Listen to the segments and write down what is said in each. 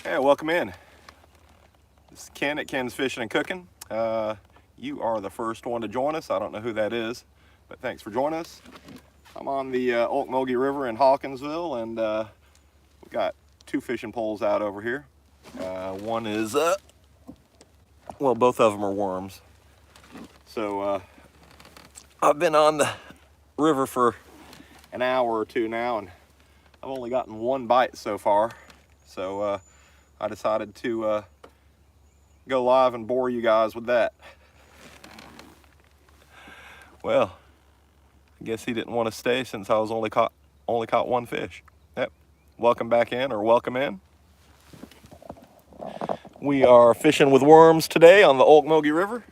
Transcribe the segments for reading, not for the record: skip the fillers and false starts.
Hey, welcome in. This is Ken at Ken's Fishing and Cooking. You are the first one to join us. I don't know who that is, but thanks for joining us. I'm on the Ocmulgee River in Hawkinsville, and we've got two fishing poles out over here. One is, well, both of them are worms. So I've been on the river for an hour or two now, and I've only gotten one bite so far. So I decided to go live and bore you guys with that. Well, I guess he didn't want to stay since I was only caught one fish. Yep. Welcome back in, or welcome in. We are fishing with worms today on the Ocmulgee River.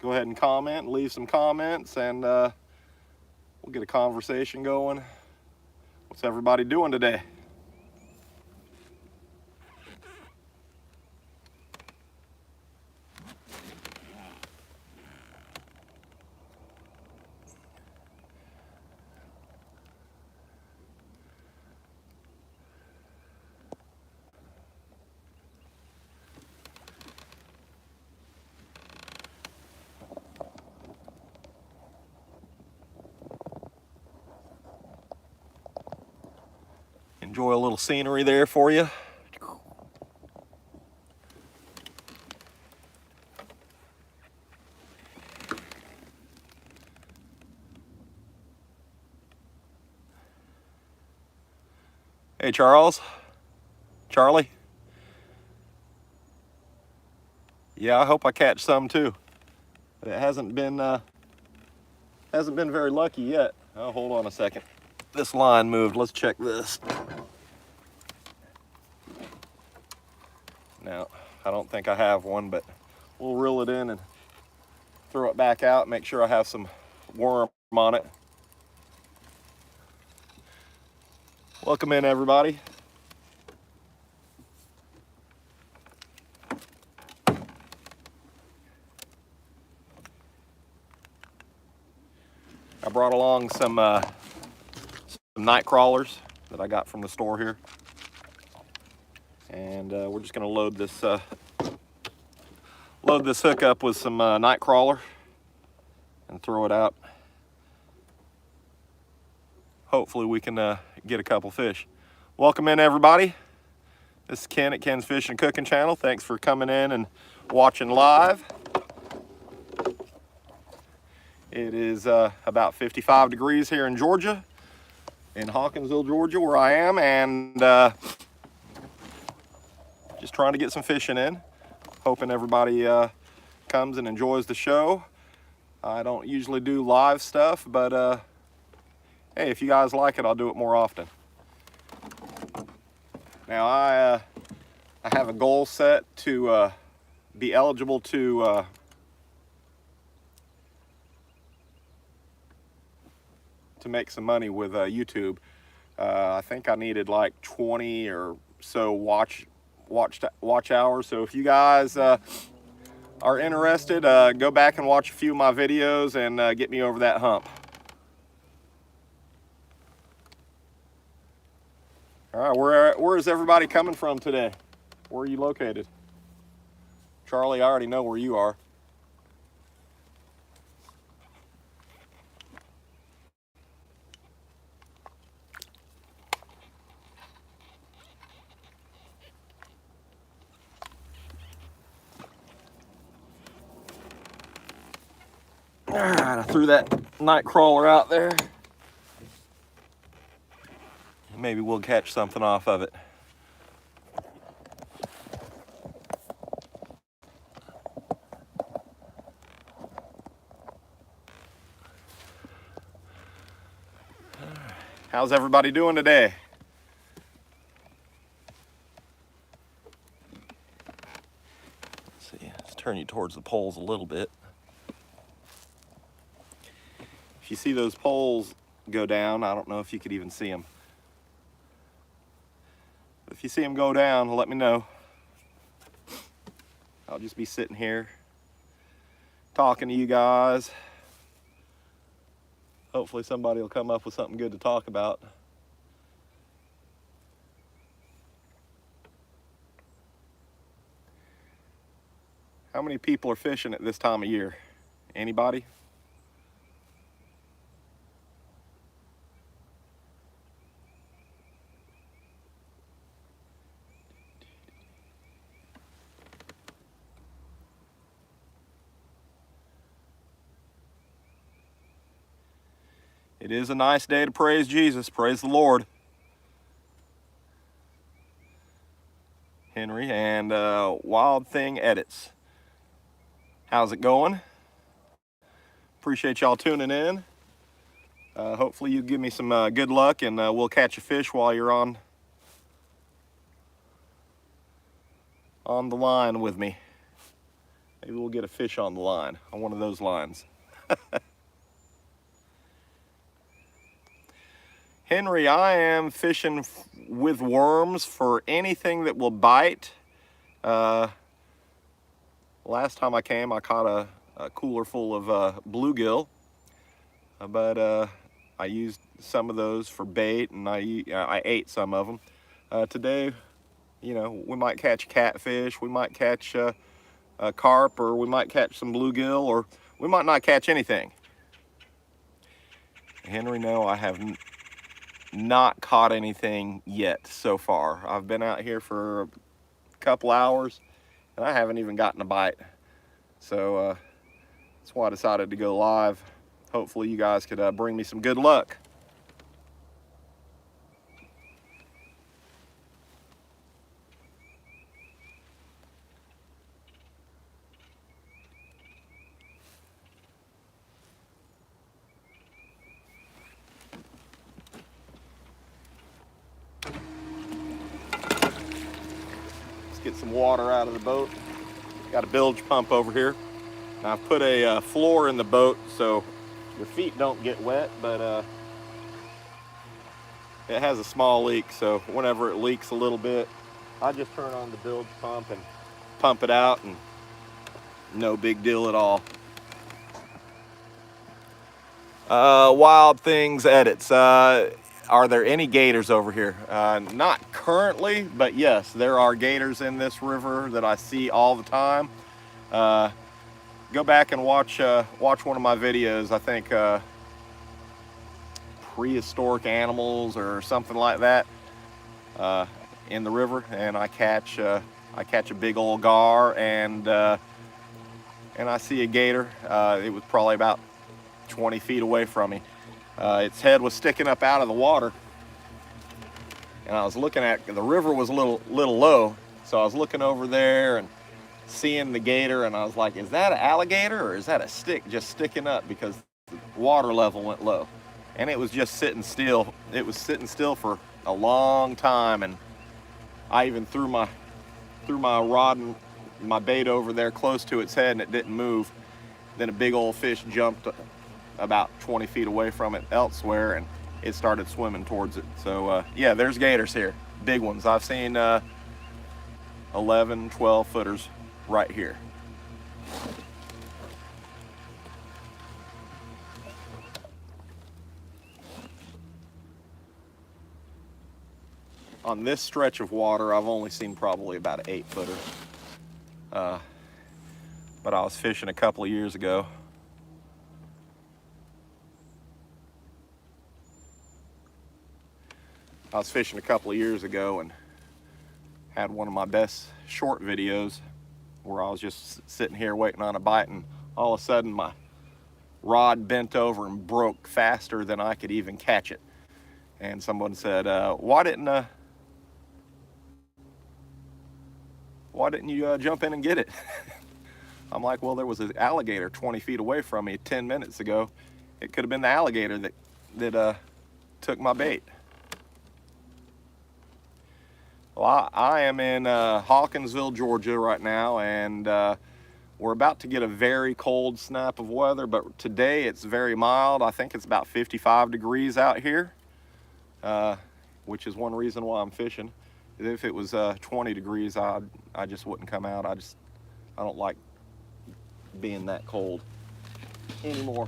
Go ahead and comment, leave some comments, and we'll get a conversation going. What's everybody doing today? Enjoy a little scenery there for you. Hey, Charlie. Yeah, I hope I catch some too. But it hasn't been very lucky yet. Oh, hold on a second. This line moved. Let's check this. No, I don't think I have one, but we'll reel it in and throw it back out. Make sure I have some worm on it. Welcome in, everybody. I brought along some night crawlers that I got from the store here, and we're just going to load this hook up with some night crawler and throw it out. Hopefully we can get a couple fish. Welcome in, everybody. This is Ken at Ken's Fishing and Cooking channel. Thanks for coming in and watching live. It is about 55 degrees here in Georgia, in Hawkinsville, Georgia, where I am, and just trying to get some fishing in. Hoping everybody comes and enjoys the show. I don't usually do live stuff, but hey, if you guys like it, I'll do it more often. Now, I have a goal set to be eligible to make some money with YouTube. I think I needed like 20 or so watch hours. So if you guys are interested, go back and watch a few of my videos and get me over that hump. All right, where is everybody coming from today? Where are you located? Charlie, I already know where you are. All right, I threw that night crawler out there. Maybe we'll catch something off of it. How's everybody doing today? Let's see, let's turn you towards the poles a little bit. If you see those poles go down, I don't know if you could even see them. If you see them go down, let me know. I'll just be sitting here talking to you guys. Hopefully somebody will come up with something good to talk about. How many people are fishing at this time of year? Anybody? It is a nice day to praise Jesus. Praise the Lord. Henry and Wild Thing Edits. How's it going? Appreciate y'all tuning in. Hopefully you give me some good luck, and we'll catch a fish while you're on the line with me. Maybe we'll get a fish on the line, on one of those lines. Henry, I am fishing with worms for anything that will bite. Last time I came, I caught a cooler full of bluegill, but I used some of those for bait, and I ate some of them. Today, you know, we might catch catfish, we might catch a carp, or we might catch some bluegill, or we might not catch anything. Henry, no, I have not caught anything yet so far. I've been out here for a couple hours and I haven't even gotten a bite. So that's why I decided to go live. Hopefully you guys could bring me some good luck. Get some water out of the boat. Got a bilge pump over here. Now I've put a floor in the boat so your feet don't get wet, but it has a small leak, so whenever it leaks a little bit, I just turn on the bilge pump and pump it out, and no big deal at all. Wild Things Edits. Are there any gators over here? Not currently, but yes, there are gators in this river that I see all the time. Go back and watch one of my videos. I think prehistoric animals or something like that in the river, and I catch a big old gar, and I see a gator. It was probably about 20 feet away from me. Its head was sticking up out of the water, and I was looking at, the river was a little low, so I was looking over there and seeing the gator, and I was like, is that an alligator or is that a stick just sticking up, because the water level went low, and it was just sitting still. It was sitting still for a long time, and I even threw my rod and my bait over there close to its head, and it didn't move. Then a big old fish jumped about 20 feet away from it elsewhere, and it started swimming towards it. So yeah, there's gators here, big ones. I've seen 11, 12 footers right here. On this stretch of water, I've only seen probably about an 8 footer. But I was fishing a couple of years ago. And had one of my best short videos where I was just sitting here waiting on a bite, and all of a sudden my rod bent over and broke faster than I could even catch it. And someone said, why didn't you jump in and get it? I'm like, well, there was an alligator 20 feet away from me 10 minutes ago. It could have been the alligator that took my bait. Well, I am in Hawkinsville, Georgia right now, and we're about to get a very cold snap of weather, but today it's very mild. I think it's about 55 degrees out here, which is one reason why I'm fishing. If it was 20 degrees, I just wouldn't come out. I don't like being that cold anymore.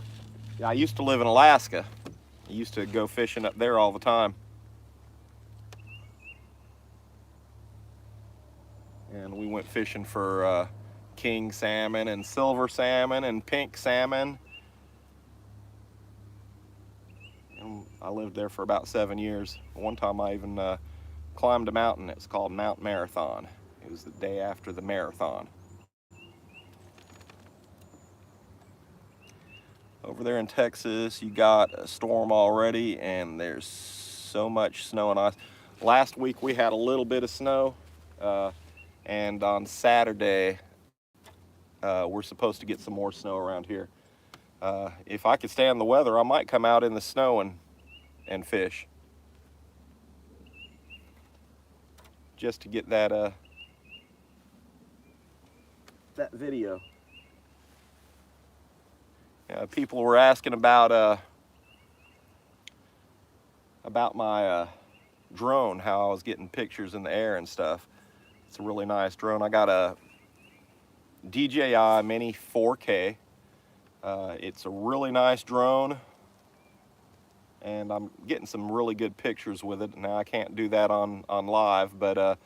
I used to live in Alaska. I used to go fishing up there all the time. And we went fishing for king salmon and silver salmon and pink salmon. And I lived there for about 7 years. One time I even climbed a mountain. It's called Mount Marathon. It was the day after the marathon. Over there in Texas, you got a storm already, and there's so much snow and ice. Last week we had a little bit of snow, and on Saturday we're supposed to get some more snow around here. If I could stand the weather, I might come out in the snow and fish, just to get that video. People were asking about my drone, how I was getting pictures in the air and stuff. It's a really nice drone. I got a DJI Mini 4K. It's a really nice drone, and I'm getting some really good pictures with it. Now I can't do that on live, but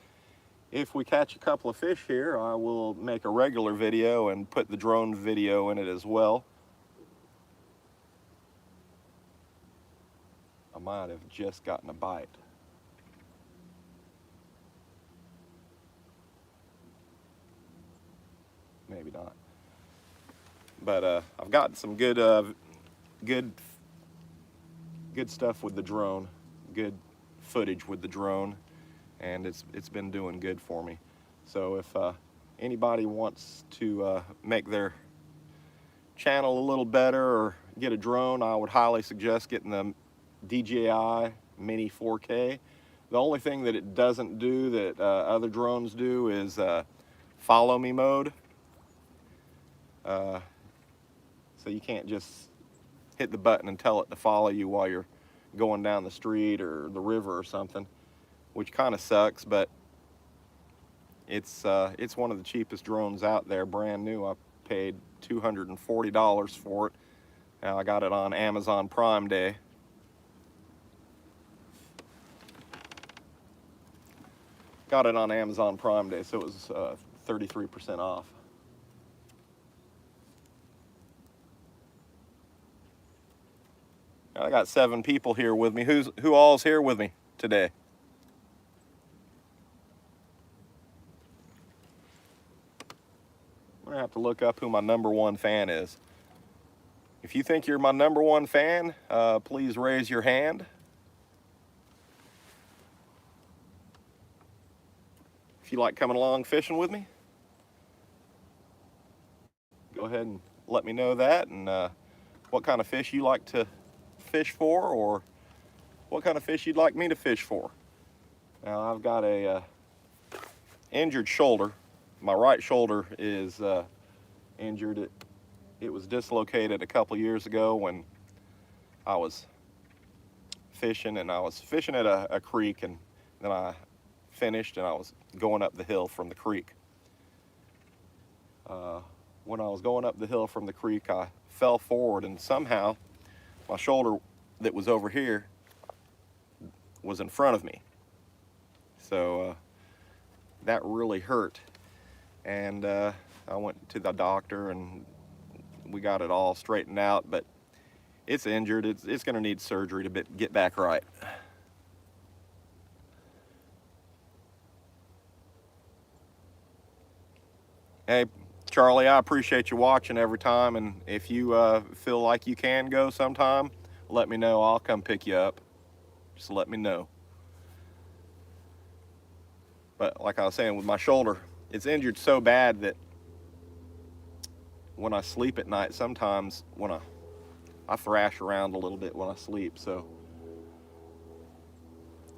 if we catch a couple of fish here, I will make a regular video and put the drone video in it as well. I might have just gotten a bite. Maybe not. But I've gotten some good stuff with the drone, good footage with the drone, and it's been doing good for me. So if anybody wants to make their channel a little better or get a drone, I would highly suggest getting the DJI Mini 4K. The only thing that it doesn't do that other drones do is follow me mode. So you can't just hit the button and tell it to follow you while you're going down the street or the river or something, which kind of sucks, but it's one of the cheapest drones out there, brand new. I paid $240 for it. Now I got it on Amazon Prime Day. Got it on Amazon Prime Day, so it was 33% off. I got 7 people here with me. Who all's here with me today? I'm gonna have to look up who my #1 fan is. If you think you're my #1 fan, please raise your hand. If you like coming along fishing with me, go ahead and let me know that, and what kind of fish you like to fish for, or what kind of fish you'd like me to fish for. Now I've got a injured shoulder. My right shoulder is injured. It was dislocated a couple years ago when I was fishing, and I was fishing at a creek, and then I finished and I was going up the hill from the creek. When I was going up the hill from the creek, I fell forward, and somehow my shoulder that was over here was in front of me. So that really hurt. And I went to the doctor and we got it all straightened out, but it's injured. It's gonna need surgery to get back right. Hey, Charlie, I appreciate you watching every time, and if you feel like you can go sometime, let me know. I'll come pick you up. Just let me know. But like I was saying, with my shoulder, it's injured so bad that when I sleep at night, sometimes when I thrash around a little bit when I sleep, so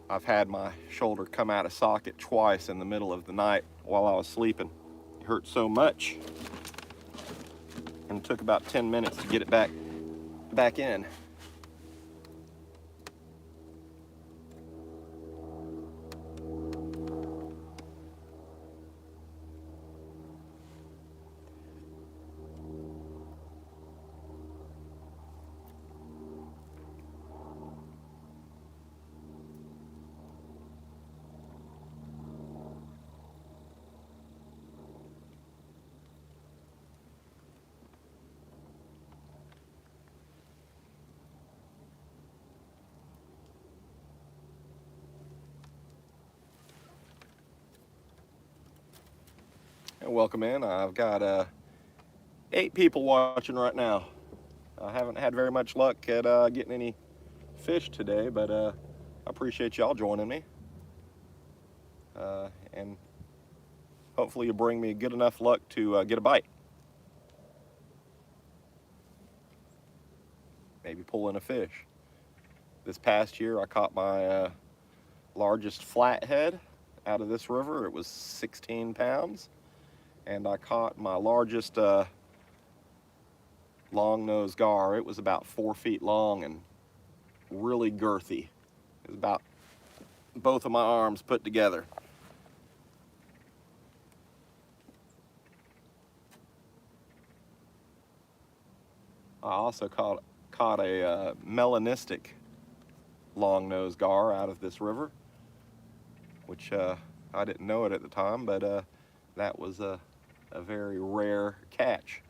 I've had my shoulder come out of socket twice in the middle of the night while I was sleeping. It hurt so much, and it took about 10 minutes to get it back in. Welcome in. I've got 8 people watching right now. I haven't had very much luck at getting any fish today, but I appreciate y'all joining me. And hopefully you'll bring me good enough luck to get a bite. Maybe pull in a fish. This past year I caught my largest flathead out of this river. It was 16 pounds. And I caught my largest long-nosed gar. It was about 4 feet long and really girthy. It was about both of my arms put together. I also caught a melanistic long-nosed gar out of this river, which I didn't know it at the time, but that was a very rare catch.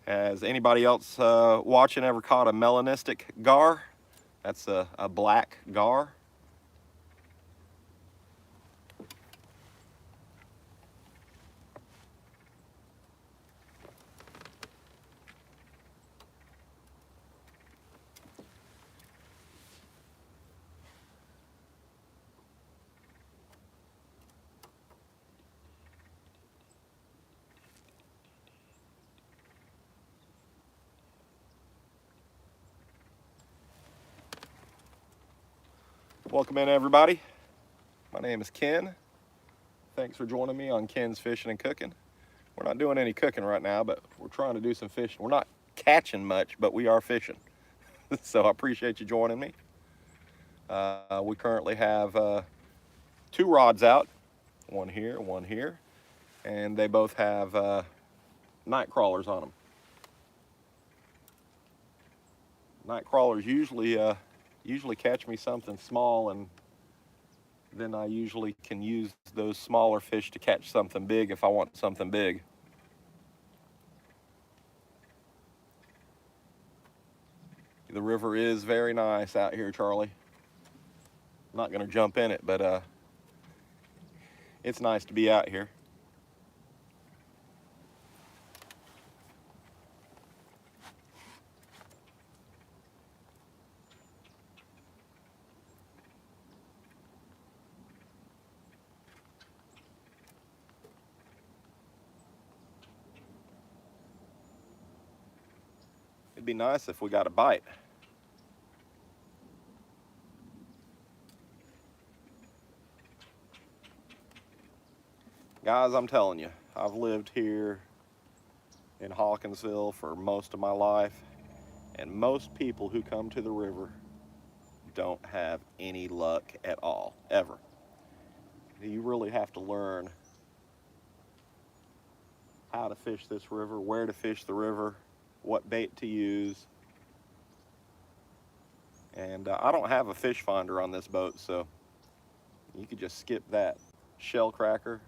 Has anybody else watching ever caught a melanistic gar? That's a black gar. Welcome in, everybody. My name is Ken. Thanks for joining me on Ken's Fishing and Cooking. We're not doing any cooking right now, but we're trying to do some fishing. We're not catching much, but we are fishing. So I appreciate you joining me. We currently have 2 rods out, one here, and they both have night crawlers on them. Night crawlers usually catch me something small, and then I usually can use those smaller fish to catch something big if I want something big. The river is very nice out here, Charlie. I'm not gonna jump in it, but it's nice to be out here. It'd be nice if we got a bite. Guys, I'm telling you, I've lived here in Hawkinsville for most of my life, and most people who come to the river don't have any luck at all, ever. You really have to learn how to fish this river, where to fish the river, what bait to use. And I don't have a fish finder on this boat, so you could just skip that. Shell cracker.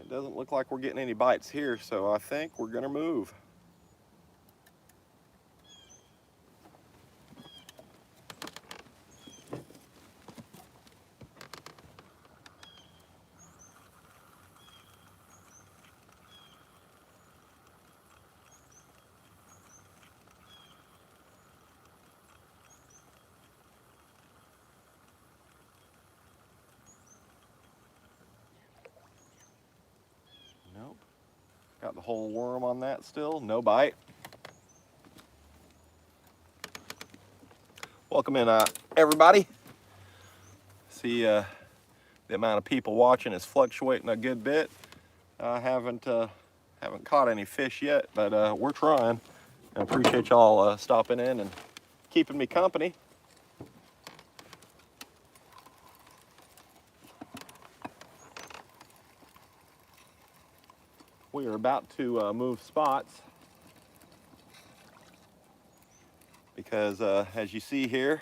It doesn't look like we're getting any bites here, so I think we're gonna move. Nope. Got the whole worm on that still, no bite. Welcome in, everybody. See, the amount of people watching is fluctuating a good bit. I haven't caught any fish yet, but we're trying. I appreciate y'all stopping in and keeping me company. We are about to move spots because as you see here,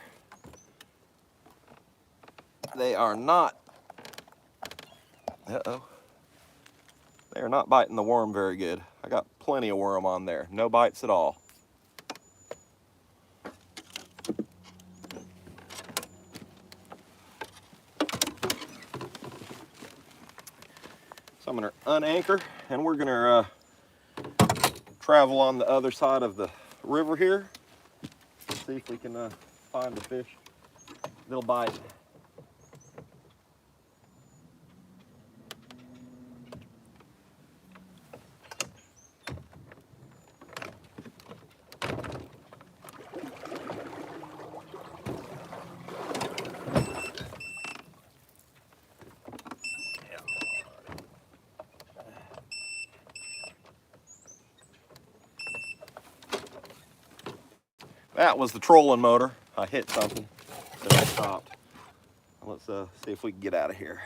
they are not, they are not biting the worm very good. I got plenty of worm on there, no bites at all. So I'm gonna unanchor and we're gonna travel on the other side of the river here. See if we can find a fish that'll bite. That was the trolling motor. I hit something, so I stopped. Let's see if we can get out of here.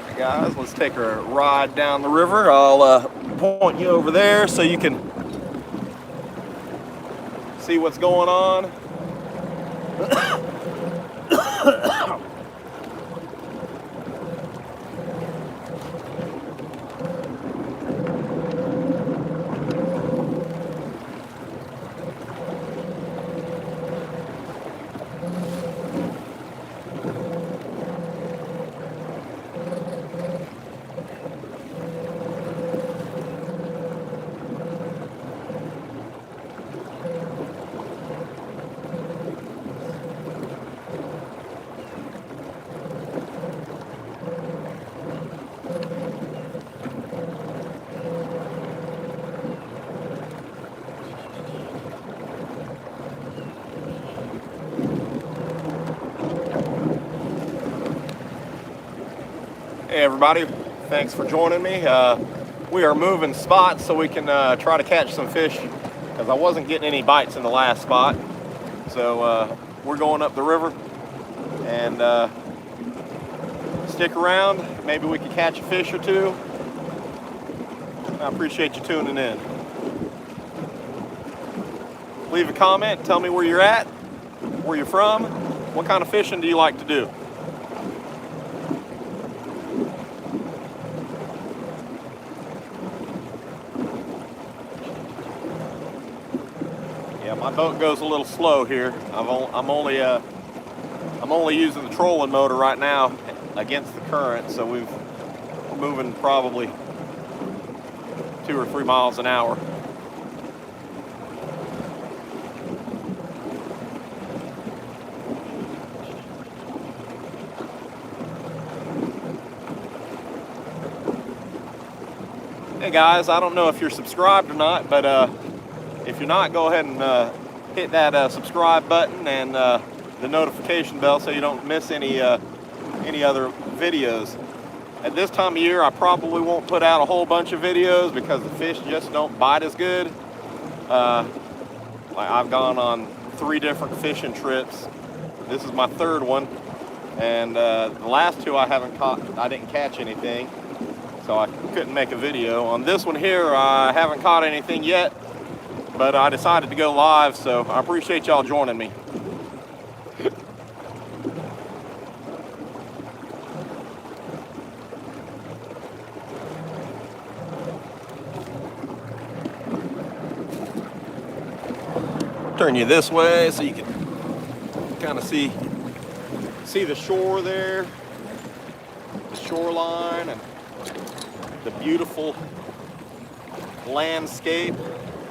Hey guys, let's take a ride down the river. I'll point you over there so you can see what's going on. Hey everybody, thanks for joining me. We are moving spots so we can try to catch some fish because I wasn't getting any bites in the last spot. So we're going up the river and stick around. Maybe we can catch a fish or two. I appreciate you tuning in. Leave a comment, tell me where you're at, where you're from, what kind of fishing do you like to do? My boat goes a little slow here. I'm only using the trolling motor right now against the current, so we're moving probably 2 or 3 miles an hour. Hey guys, I don't know if you're subscribed or not, but if you're not, go ahead and hit that subscribe button and the notification bell so you don't miss any other videos. At this time of year, I probably won't put out a whole bunch of videos because the fish just don't bite as good. Like I've gone on 3 different fishing trips. This is my 3rd one, and the last 2 I didn't catch anything, so I couldn't make a video. On this one here, I haven't caught anything yet, but I decided to go live, so I appreciate y'all joining me. Turn you this way so you can kind of see the shore there, the shoreline, and the beautiful landscape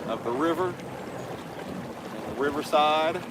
of the river and the riverside.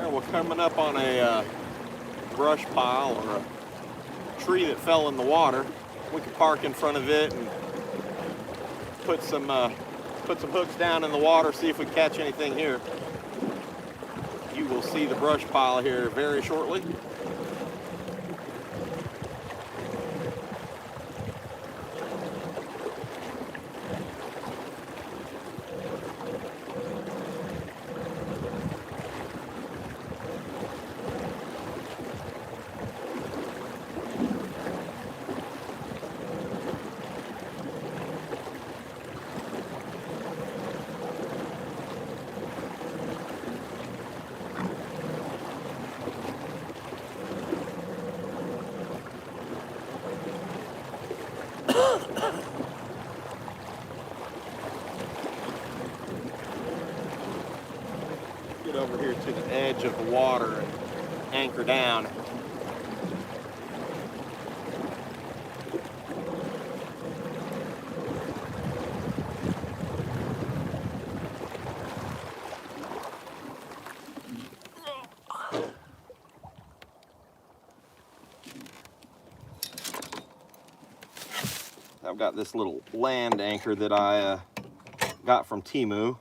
Alright, we're coming up on a brush pile or a tree that fell in the water. We can park in front of it and put some hooks down in the water, see if we catch anything here. You will see the brush pile here very shortly. Get over here to the edge of the water and anchor down. I've got this little land anchor that I got from Temu.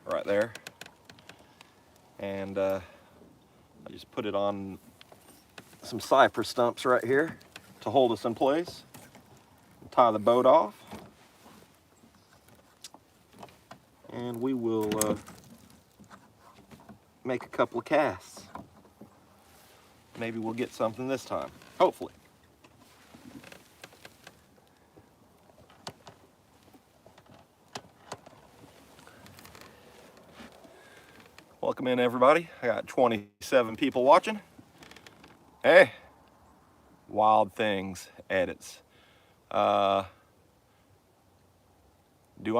Right there. And I just put it on some cypress stumps right here to hold us in place. Tie the boat off. And we will make a couple of casts. Maybe we'll get something this time, hopefully. Welcome in, everybody. I got 27 people watching. Hey, Wild Things Edits. Do I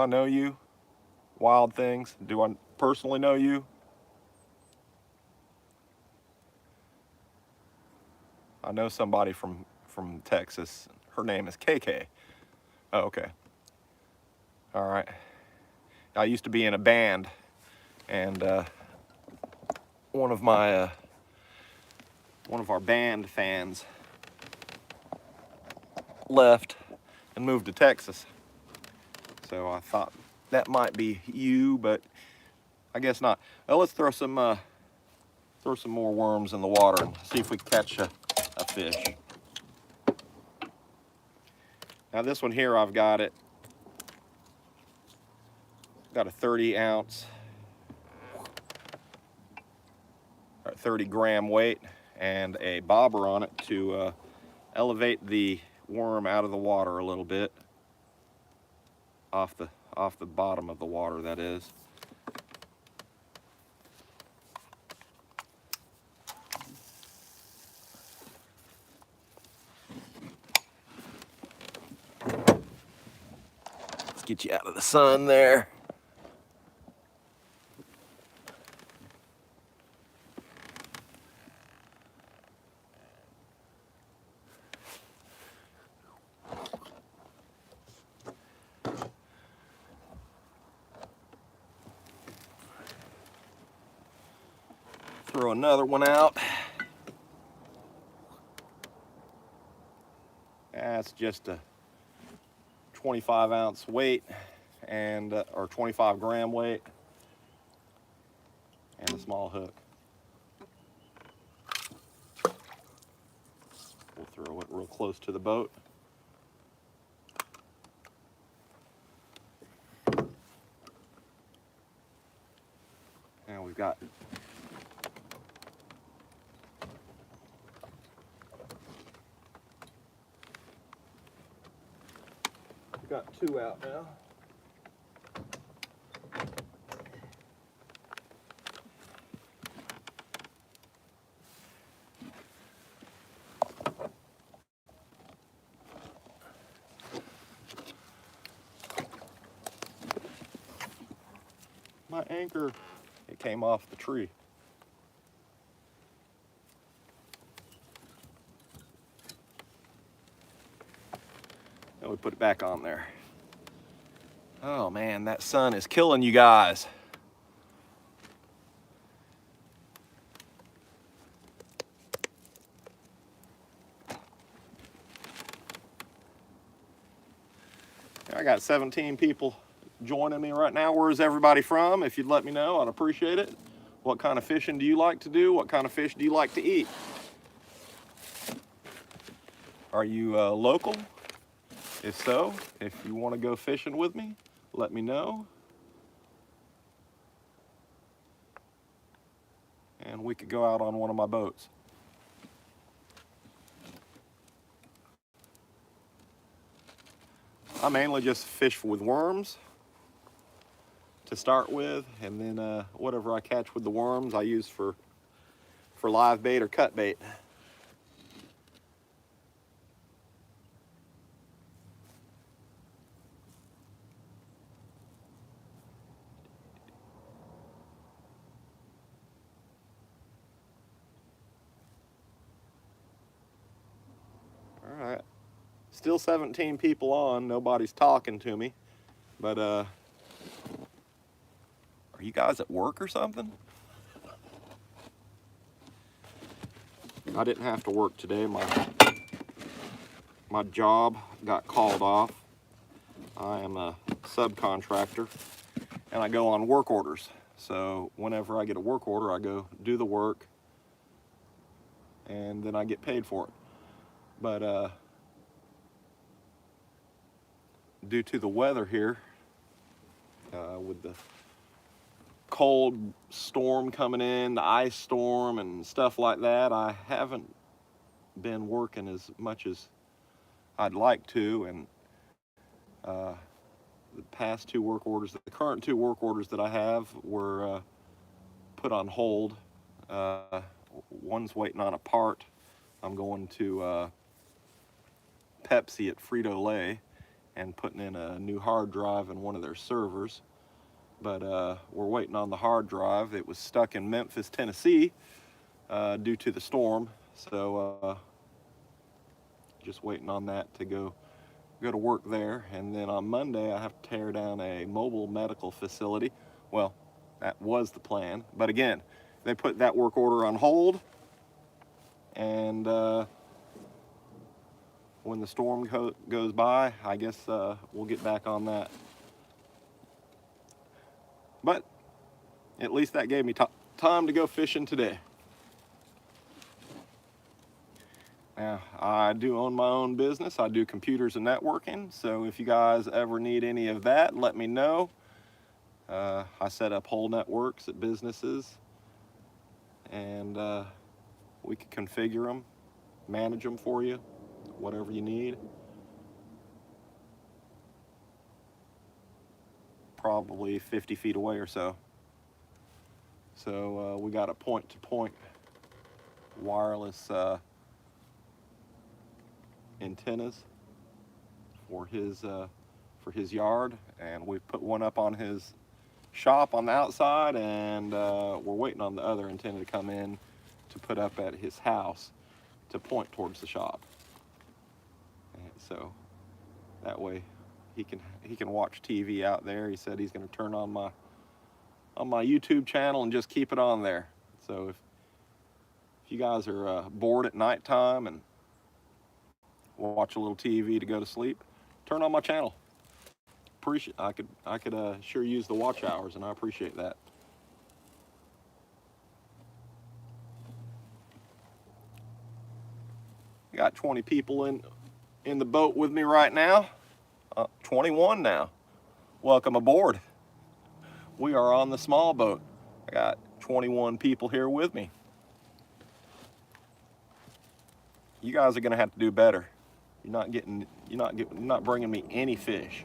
know you? Wild Things. Do I personally know you? I know somebody from Texas. Her name is KK. Oh, okay. All right. I used to be in a band, and one of our band fans left and moved to Texas. So I thought that might be you, but I guess not. Well, let's throw some more worms in the water and see if we can catch a fish. Now this one here, I've got a 30 ounce, 30 gram weight and a bobber on it to elevate the worm out of the water a little bit, off the bottom of the water, that is. Let's get you out of the sun there. Throw another one out. That's just a 25 ounce weight and or 25 gram weight and a small hook. We'll throw it real close to the boat. And we've got two out now. My anchor, it came off the tree. And we put it back on there. Oh man, that sun is killing you guys. I got 17 people joining me right now. Where's everybody from? If you'd let me know, I'd appreciate it. What kind of fishing do you like to do? What kind of fish do you like to eat? Are you local? If so, if you want to go fishing with me, let me know. And we could go out on one of my boats. I mainly just fish with worms to start with, and then whatever I catch with the worms I use for live bait or cut bait. All right, still 17 people on, nobody's talking to me, but are you guys at work or something? I didn't have to work today. My job got called off. I am a subcontractor and I go on work orders. So whenever I get a work order, I go do the work and then I get paid for it. But due to the weather here, with the cold storm coming in, the ice storm and stuff like that, I haven't been working as much as I'd like to, and the past two work orders, the current two work orders that I have were put on hold. One's waiting on a part. I'm going to Pepsi at Frito-Lay and putting in a new hard drive in one of their servers. But we're waiting on the hard drive. It was stuck in Memphis, Tennessee due to the storm. So just waiting on that to go to work there. And then on Monday, I have to tear down a mobile medical facility. Well, that was the plan. But again, they put that work order on hold. And when the storm goes by, I guess we'll get back on that. But at least that gave me time to go fishing today. Now, I do own my own business. I do computers and networking. So if you guys ever need any of that, let me know. I set up whole networks at businesses, and we can configure them, manage them for you, whatever you need. Probably 50 feet away or so. So we got a point-to-point wireless antennas for his yard, and we've put one up on his shop on the outside, and we're waiting on the other antenna to come in to put up at his house to point towards the shop. And so that way he can watch TV out there. He said he's going to turn on my YouTube channel and just keep it on there. So if you guys are bored at nighttime and watch a little TV to go to sleep, turn on my channel. I could sure use the watch hours, and I appreciate that. Got 20 people in the boat with me right now. 21 now. Welcome aboard. We are on the small boat. I got 21 people here with me. You guys are gonna have to do better. You're not bringing me any fish.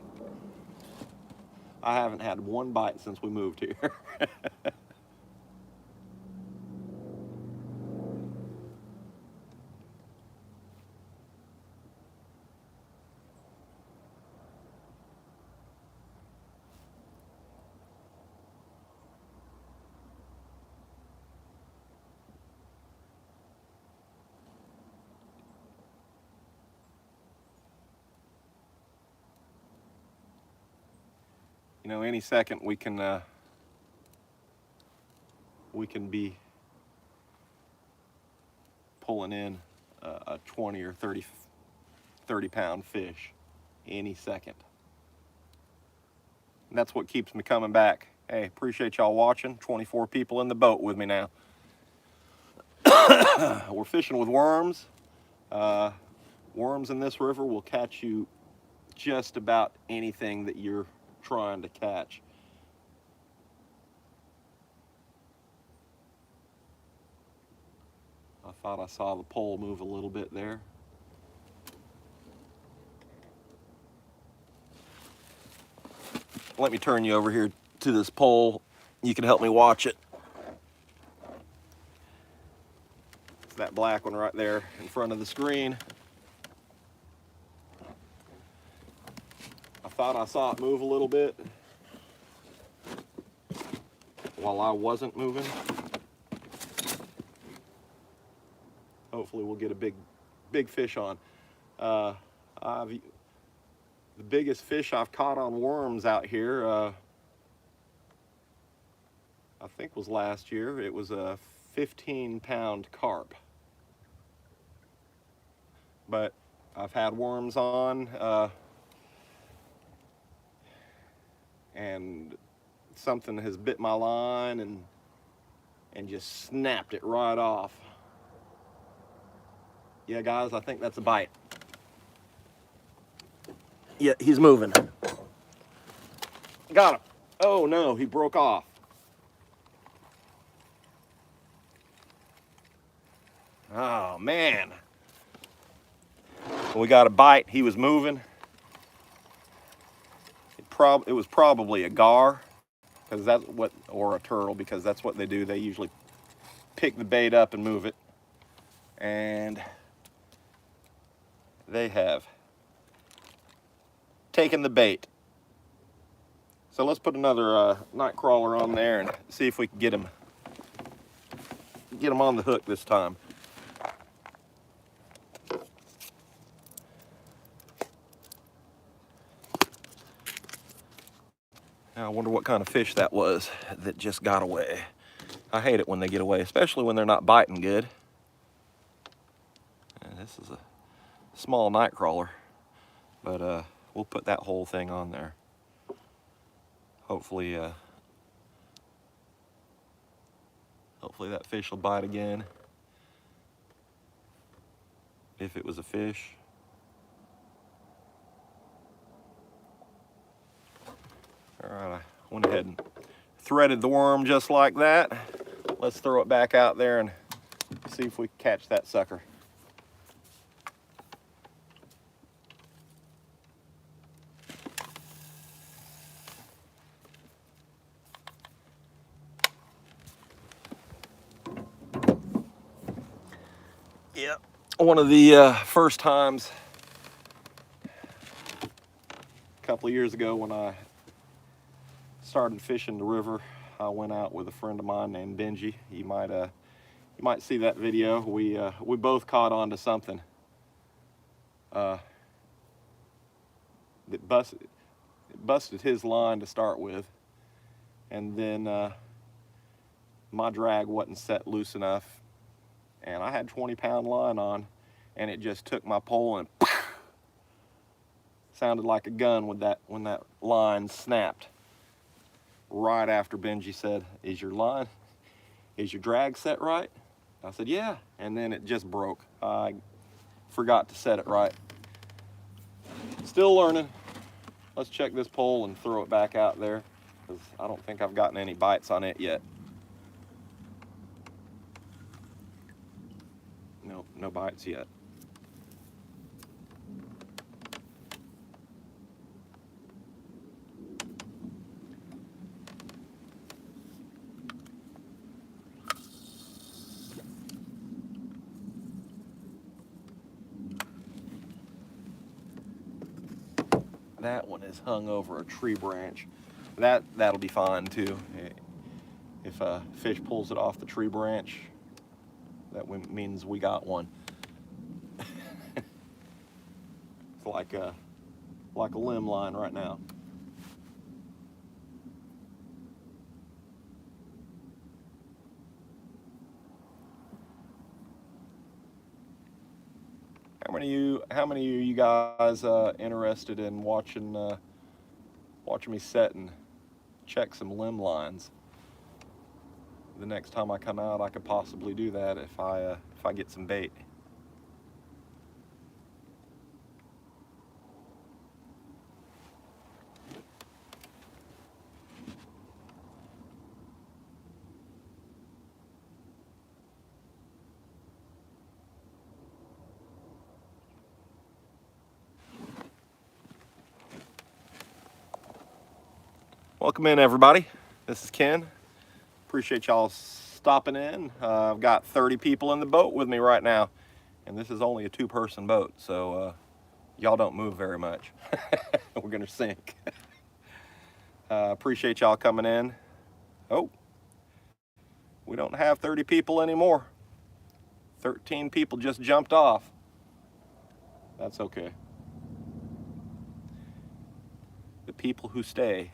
I haven't had one bite since we moved here. You know, any second we can be pulling in a 20 or 30 pound fish any second. And that's what keeps me coming back. Hey, appreciate y'all watching. 24 people in the boat with me now. We're fishing with worms. Worms in this river will catch you just about anything that you're trying to catch. I thought I saw the pole move a little bit there. Let me turn you over here to this pole. You can help me watch it. It's that black one right there in front of the screen. I thought I saw it move a little bit while I wasn't moving. Hopefully we'll get a big fish on. The biggest fish I've caught on worms out here, I think was last year. It was a 15-pound carp. But I've had worms on, and something has bit my line and just snapped it right off. Yeah, guys, I think that's a bite. Yeah, he's moving. Got him. Oh no, he broke off. Oh man. We got a bite. He was moving. It was probably a gar, because that's what, or a turtle, because that's what they do. They usually pick the bait up and move it. And they have taken the bait. So let's put another night crawler on there and see if we can get him on the hook this time. Now I wonder what kind of fish that was that just got away. I hate it when they get away, especially when they're not biting good. And this is a small night crawler, but we'll put that whole thing on there. Hopefully that fish will bite again. If it was a fish. All right, I went ahead and threaded the worm just like that. Let's throw it back out there and see if we can catch that sucker. Yep, one of the first times a couple of years ago when I started fishing the river, I went out with a friend of mine named Benji. You might see that video. We both caught on to something that busted his line to start with, and then my drag wasn't set loose enough, and I had 20-pound line on, and it just took my pole and sounded like a gun when that line snapped. Right after Benji said, is your drag set right? I said, yeah, and then it just broke. I forgot to set it right. Still learning. Let's check this pole and throw it back out there, because I don't think I've gotten any bites on it yet. Nope, no bites yet. That one is hung over a tree branch. That'll be fine too. If a fish pulls it off the tree branch, that means we got one. It's like a limb line right now. How many of you guys interested in watching me set and check some limb lines? The next time I come out, I could possibly do that if I get some bait. Welcome in, everybody. This is Ken. Appreciate y'all stopping in. I've got 30 people in the boat with me right now, and this is only a two-person boat, so y'all don't move very much. We're gonna sink. Appreciate y'all coming in. Oh, we don't have 30 people anymore. 13 people just jumped off. That's okay. The people who stay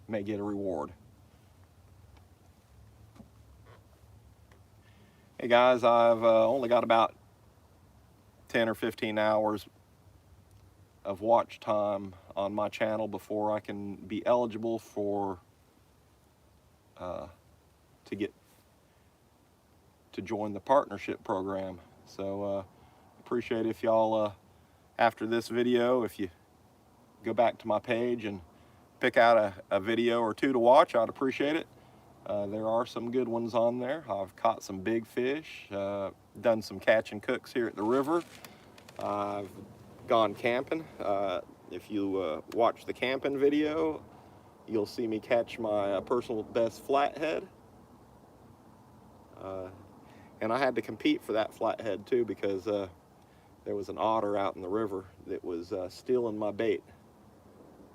may get a reward. Hey guys, I've only got about 10 or 15 hours of watch time on my channel before I can be eligible for to join the partnership program. So appreciate if y'all after this video, if you go back to my page and pick out a video or two to watch, I'd appreciate it. There are some good ones on there. I've caught some big fish, done some catch and cooks here at the river. I've gone camping. If you watch the camping video, you'll see me catch my personal best flathead. And I had to compete for that flathead too, because there was an otter out in the river that was stealing my bait.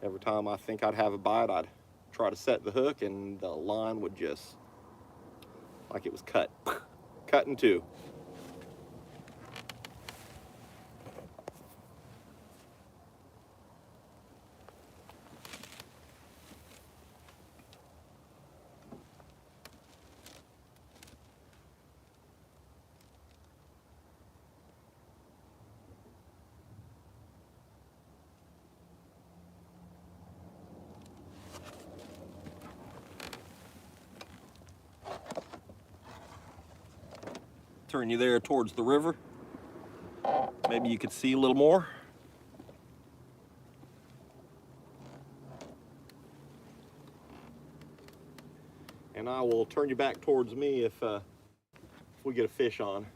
Every time I think I'd have a bite, I'd try to set the hook and the line would just, like it was cut in two. Turn you there towards the river. Maybe you could see a little more. And I will turn you back towards me if we get a fish on.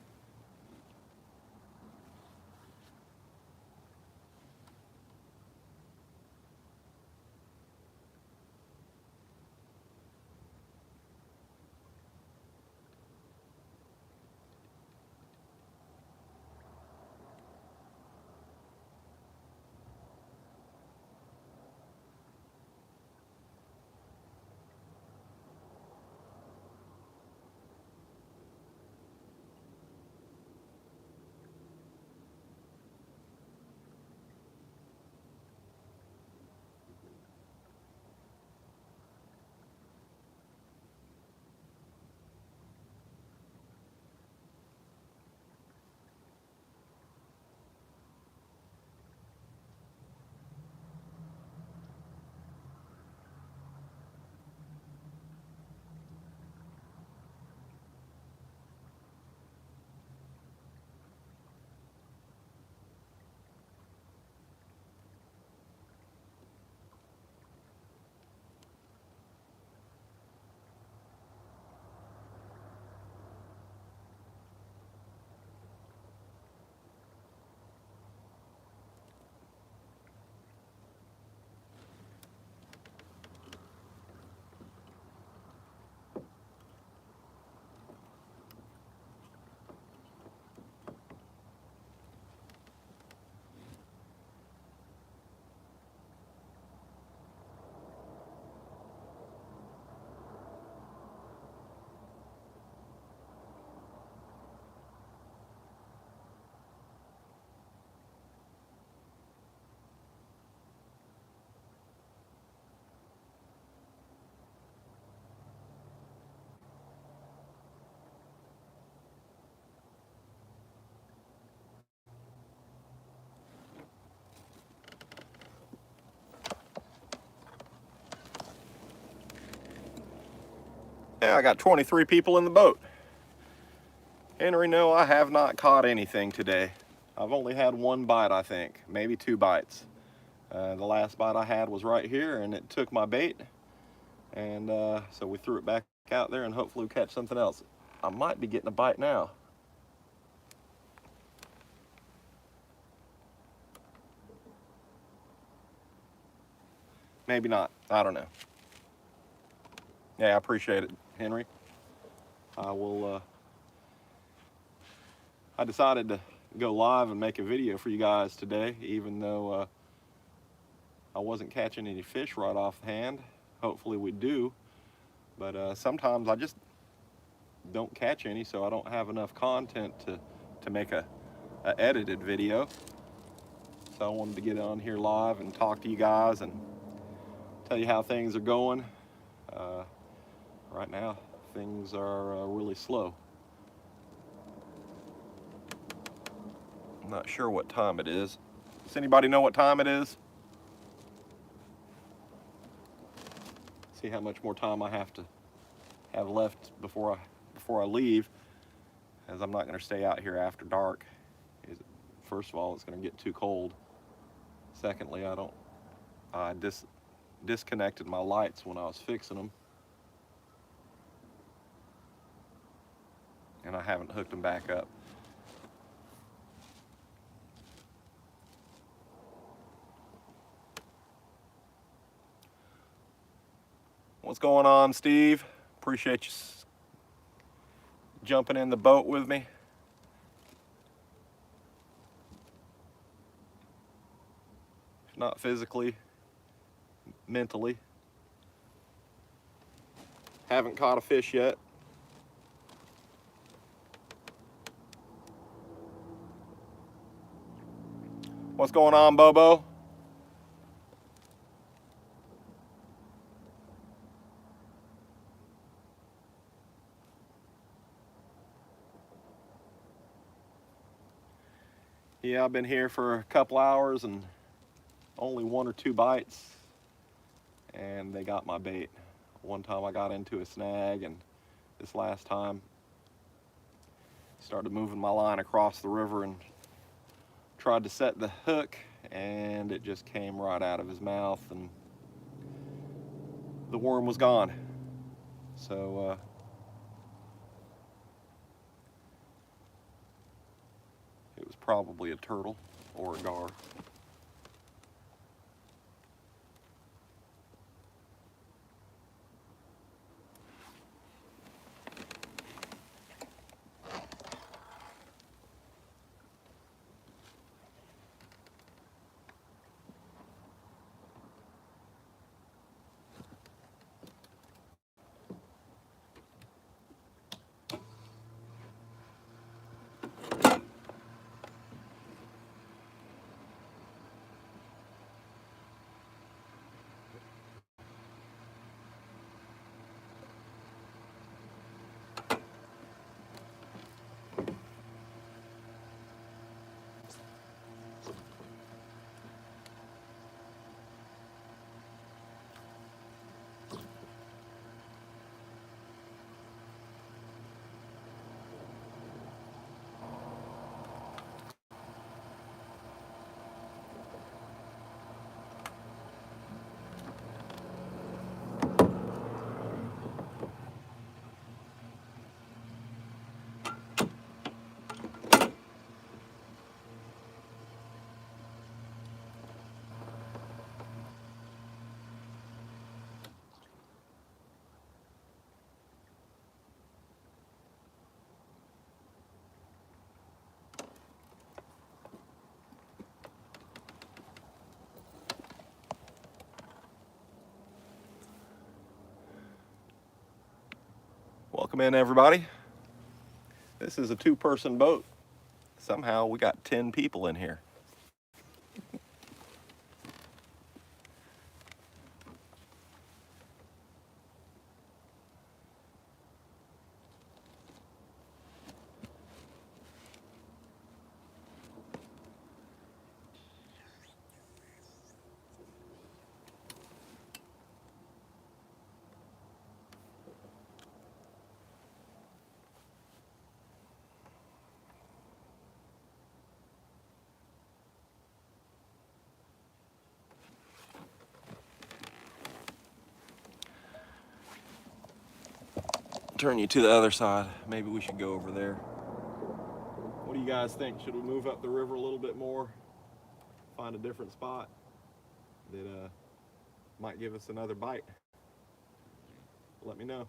Yeah, I got 23 people in the boat. Henry, no, I have not caught anything today. I've only had one bite, I think, maybe 2 bites. The last bite I had was right here, and it took my bait, and so we threw it back out there, and hopefully we'll catch something else. I might be getting a bite now. Maybe not, I don't know. Yeah, I appreciate it, Henry. I decided to go live and make a video for you guys today, even though I wasn't catching any fish right off hand. Hopefully we do, but sometimes I just don't catch any, so I don't have enough content to make a edited video. So I wanted to get on here live and talk to you guys and tell you how things are going. Right now, things are really slow. I'm not sure what time it is. Does anybody know what time it is? See how much more time I have to have left before I leave, as I'm not going to stay out here after dark. First of all, it's going to get too cold. Secondly, I disconnected my lights when I was fixing them, and I haven't hooked them back up. What's going on, Steve? Appreciate you jumping in the boat with me. If not physically, mentally. Haven't caught a fish yet. What's going on, Bobo? Yeah, I've been here for a couple hours and only 1 or 2 bites, and they got my bait. One time I got into a snag, and this last time started moving my line across the river and tried to set the hook, and it just came right out of his mouth, and the worm was gone. So it was probably a turtle or a gar. Welcome in, everybody. This is a 2-person boat. Somehow we got 10 people in here. turn you to the other side. Maybe we should go over there. What do you guys think? Should we move up the river a little bit more? Find a different spot that might give us another bite? Let me know.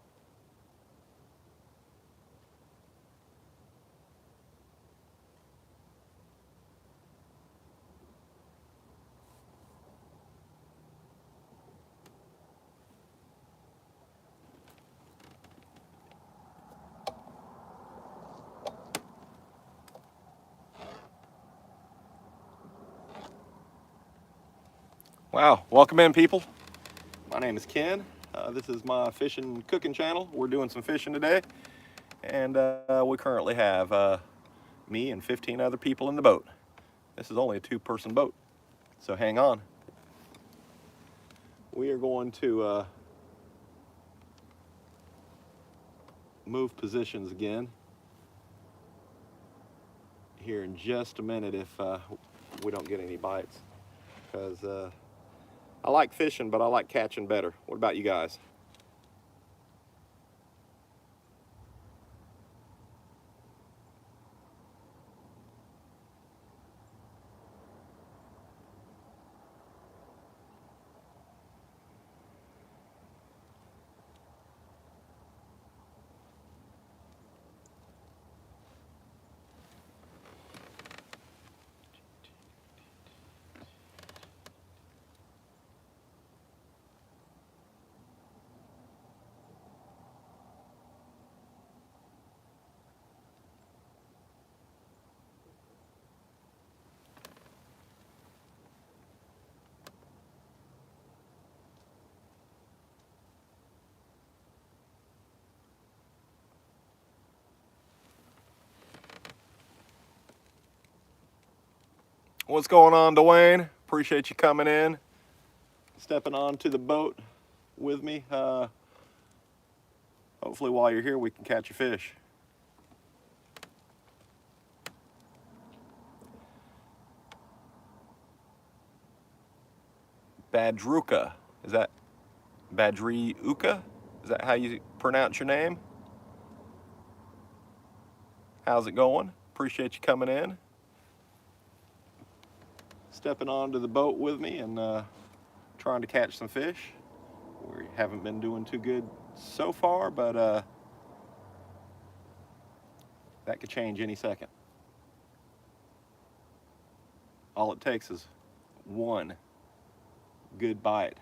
Wow, welcome in, people. My name is Ken. This is my fishing cooking channel. We're doing some fishing today, and we currently have me and 15 other people in the boat. This is only a 2-person boat, so hang on. We are going to move positions again here in just a minute if we don't get any bites, because I like fishing, but I like catching better. What about you guys? What's going on, Dwayne? Appreciate you coming in, stepping onto the boat with me. Hopefully while you're here we can catch a fish. Badruka, is that Badriuka? Is that how you pronounce your name? How's it going? Appreciate you coming in, stepping onto the boat with me and trying to catch some fish. We haven't been doing too good so far, but that could change any second. All it takes is one good bite,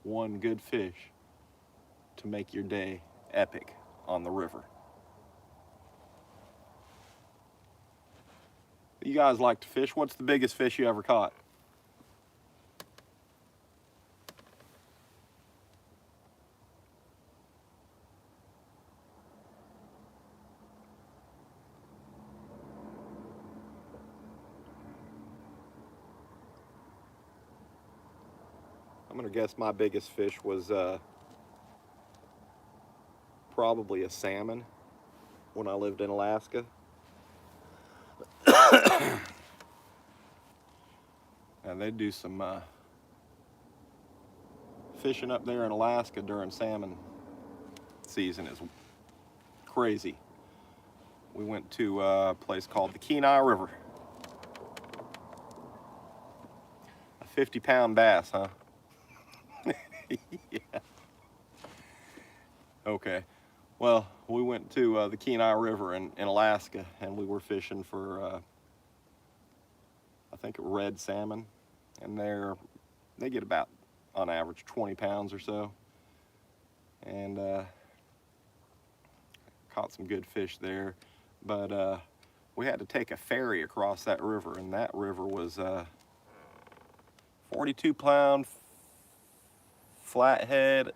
one good fish to make your day epic on the river. You guys like to fish. What's the biggest fish you ever caught? I'm gonna guess my biggest fish was probably a salmon when I lived in Alaska. And they do some fishing up there in Alaska during salmon season is crazy. We went to a place called the Kenai River. A 50-pound bass, huh? Yeah. Okay. Well, we went to the Kenai River in Alaska, and we were fishing for, I think, red salmon, and they get about, on average, 20 pounds or so, and caught some good fish there, but we had to take a ferry across that river, and that river was 42-pound flathead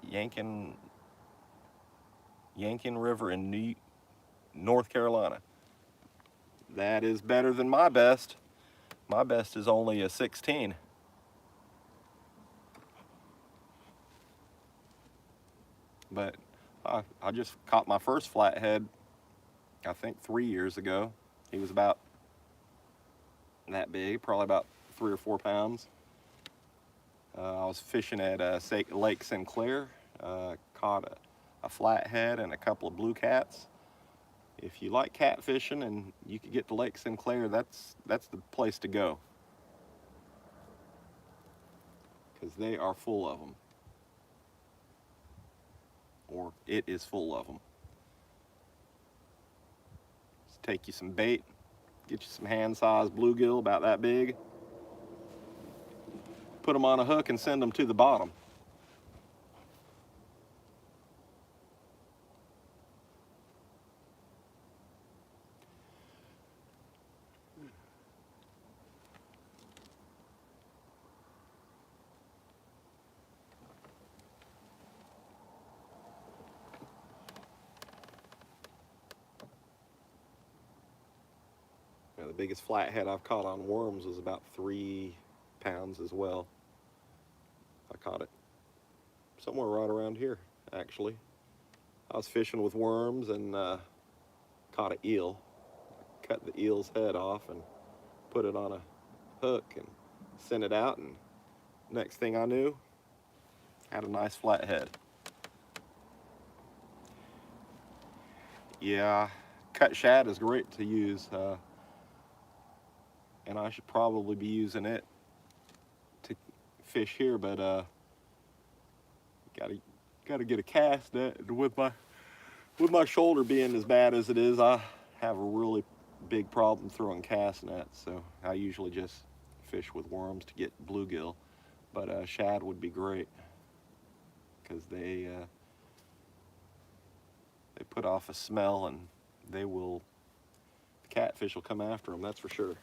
Yankin River in North Carolina. That is better than my best. My best is only a 16. But I just caught my first flathead, I think 3 years ago. He was about that big, probably about 3 or 4 pounds. I was fishing at Lake Sinclair, caught a flathead, and a couple of blue cats. If you like catfishing and you could get to Lake Sinclair, that's the place to go, because they are full of them, or it is full of them. Just take you some bait, get you some hand-sized bluegill about that big, put them on a hook and send them to the bottom. Now, the biggest flathead I've caught on worms was about 3 pounds as well. I caught it somewhere right around here, actually. I was fishing with worms and caught an eel. Cut the eel's head off and put it on a hook and sent it out, and next thing I knew, had a nice flathead. Yeah, cut shad is great to use, and I should probably be using it to fish here, but gotta get a cast net. With my shoulder being as bad as it is, I have a really big problem throwing cast nets, so I usually just fish with worms to get bluegill. But shad would be great, because they put off a smell, and the catfish will come after them, that's for sure.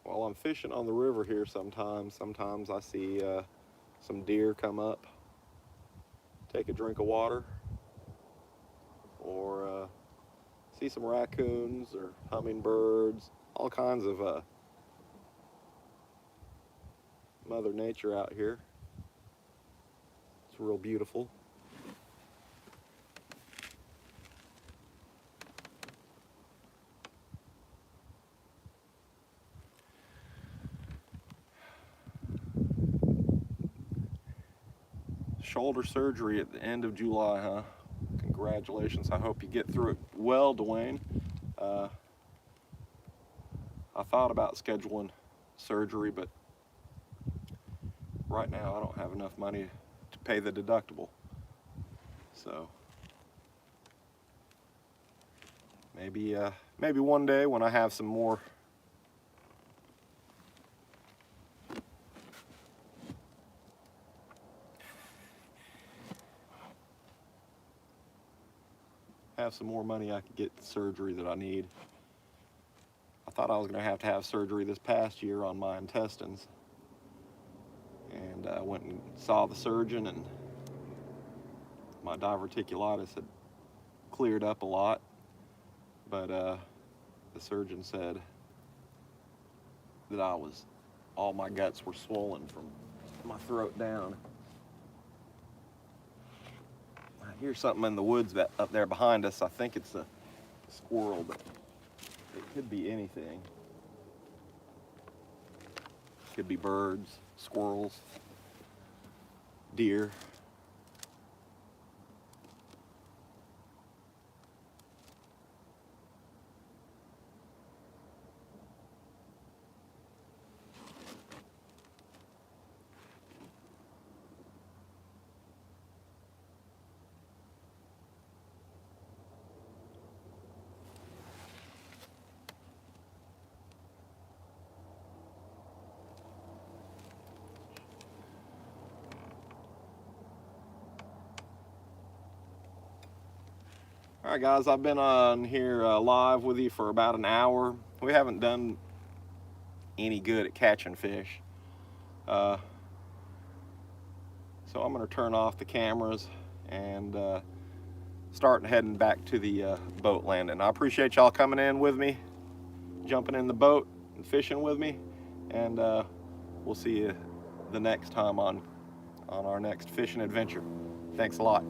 While I'm fishing on the river here, sometimes I see some deer come up, take a drink of water, or see some raccoons or hummingbirds, all kinds of Mother Nature out here. It's real beautiful. Shoulder surgery at the end of July, huh? Congratulations. I hope you get through it well, Dwayne. I thought about scheduling surgery, but right now I don't have enough money to pay the deductible. So maybe one day when I have some more money, I could get the surgery that I need. I thought I was going to have surgery this past year on my intestines, and I went and saw the surgeon, and my diverticulitis had cleared up a lot, but the surgeon said that all my guts were swollen from my throat down. I hear something in the woods up there behind us. I think it's a squirrel, but it could be anything. Could be birds, squirrels, deer. All right, guys, I've been on here live with you for about an hour. We haven't done any good at catching fish. So I'm going to turn off the cameras and start heading back to the boat landing. I appreciate y'all coming in with me, jumping in the boat and fishing with me, and we'll see you the next time on our next fishing adventure. Thanks a lot.